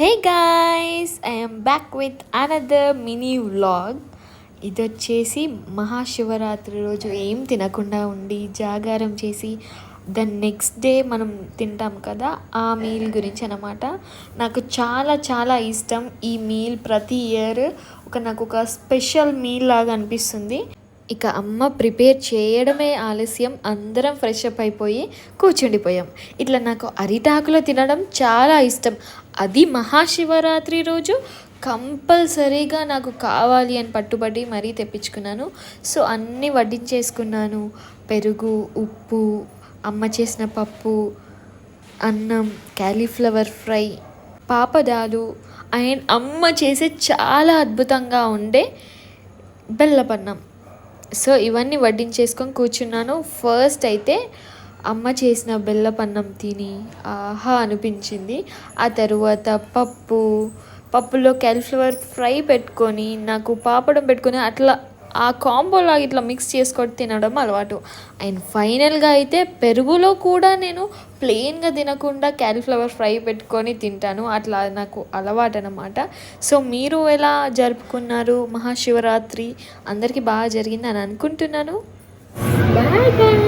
Hey guys, I am back with another mini vlog. ఇది వచ్చేసి మహాశివరాత్రి రోజు ఏం తినకుండా ఉండి జాగారం చేసి దాని నెక్స్ట్ డే మనం తింటాం కదా, ఆ మీల్ గురించి అనమాట. నాకు చాలా చాలా ఇష్టం ఈ మీల్. ప్రతి ఇయర్ నాకు ఒక స్పెషల్ మీల్ లాగా అనిపిస్తుంది. ఇక అమ్మ ప్రిపేర్ చేయడమే ఆలస్యం, అందరం ఫ్రెష్ అప్ అయిపోయి కూర్చుండిపోయాం. ఇట్లా నాకు అరిటాకులో తినడం చాలా ఇష్టం. అది మహాశివరాత్రి రోజు కంపల్సరీగా నాకు కావాలి అని పట్టుబడి మరీ తెప్పించుకున్నాను. సో అన్నీ వడ్డించేసుకున్నాను. పెరుగు, ఉప్పు, అమ్మ చేసిన పప్పు, అన్నం, క్యాలీఫ్లవర్ ఫ్రై, పాపడాలు అండ్ అమ్మ చేసే చాలా అద్భుతంగా ఉండే బెల్లపన్నం. సో ఇవన్నీ వడ్డించేసుకొని కూర్చున్నాను. ఫస్ట్ అయితే అమ్మ చేసిన బెల్లపన్నం తిని ఆహా అనిపించింది. ఆ తరువాత పప్పులో క్యాలీఫ్లవర్ ఫ్రై పెట్టుకొని, నాకు పాపడం పెట్టుకొని అట్లా ఆ కాంబోలా ఇట్లా మిక్స్ చేసుకొని తినడం అలవాటు. అండ్ ఫైనల్గా అయితే పెరుగులో కూడా నేను ప్లెయిన్గా తినకుండా క్యాలీఫ్లవర్ ఫ్రై పెట్టుకొని తింటాను. అట్లా నాకు అలవాటు అనమాట. సో మీరు ఎలా జరుపుకున్నారు మహాశివరాత్రి? అందరికీ బాగా జరిగింది అని అనుకుంటున్నాను. Bye bye.